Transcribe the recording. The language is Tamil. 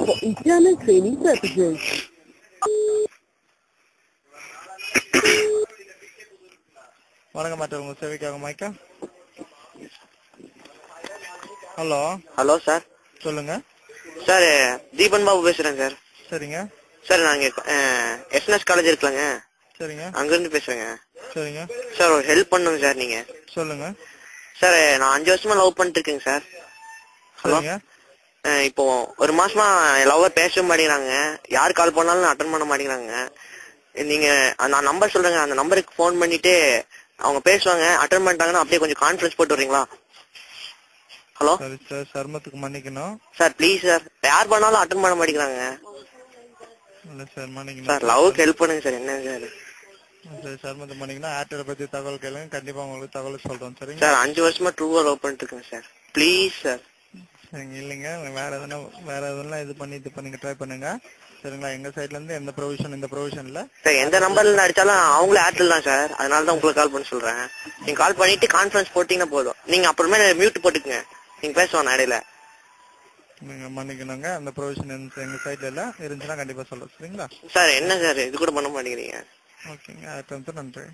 for internal training purposes. வணக்கம் மாட்டேன் உங்க சேவைக்காக மைக்கா. Hello hello sir. சொல்லுங்க சார், தீபன் பாபு பேசுறேன் சார். சரிங்க சார், நாங்க எஸ்என்எஸ் காலேஜ் இருக்கலாங்க, சரிங்க அங்க இருந்து பேசுறேங்க. சரிங்க சார், ஒரு ஹெல்ப் பண்ணுங்க சார். நீங்க சொல்லுங்க. சார், நான் 5 வருஷமா லவ் பண்ணிட்டு இருக்கேங்க சார். ஹலோ. சரிங்க இப்போ 1 மாசமா லவ்வர் பேசவே மாட்டேங்கிறாங்க. யார் கால் பண்ணாலும் அட்டன் பண்ண மாட்டேங்கிறாங்க. நீங்க நான் நம்பர் சொல்றேங்க, அந்த நம்பருக்கு போன் பண்ணிட்டு அவங்க பேசுவாங்க. அட்டன் பண்ணிட்டாங்கன்னா அப்படியே கொஞ்சம் கான்ஃபரன்ஸ் போட்டு வரீங்களா? ஹலோ. சரி சார், சர்மத்துக்கு மன்னிக்கணும் சார் ப்ளீஸ் சார், யார் பண்ணாலும் அட்டன் பண்ண மாட்டேங்கிறாங்க. இல்ல சார் மன்னிக்கணும் சார், லவ்வுக்கு ஹெல்ப் பண்ணுங்க சார். என்ன சார்? சரி, சர்மத்துக்கு மன்னிக்கணும். ஏர்டெல் பத்தி தகவல் கேளுங்க, கண்டிப்பா உங்களுக்கு தகவல் சொல்றோம். சரிங்க சார், 5 வருஷமா ட்ரூவா லவ் பண்ணிட்டு இருக்கேன் சார். Please sir. சரிங்க. இல்லைங்க, வேற எதனா இது பண்ணி ட்ரை பண்ணுங்க. சரிங்களா? எங்க சைட்ல இருந்து எந்த ப்ரொவிஷன் இந்த ப்ரொவிஷன்ல சார், எந்த நம்பர்ல அடிச்சாலும் அவங்களே ஏர்டெல் தான் சார். அதனால தான் உங்களுக்கு கால் பண்ண சொல்றேன். நீங்க கால் பண்ணிட்டு கான்ஃபரன்ஸ் போட்டீங்கன்னா போதும். நீங்க அப்புறமே மியூட் போட்டுக்குங்க, நீங்க பேசுவாங்க இடையில. நீங்க மன்னிக்கணுங்க. அந்த ப்ரொவிஷன் எங்க சைட்ல இல்ல, இருந்துச்சுன்னா கண்டிப்பா சொல்றேன். சரிங்களா? சார், என்ன சார் இது கூட பண்ண மாட்டேங்கிறீங்க? ஓகேங்க. நன்றி.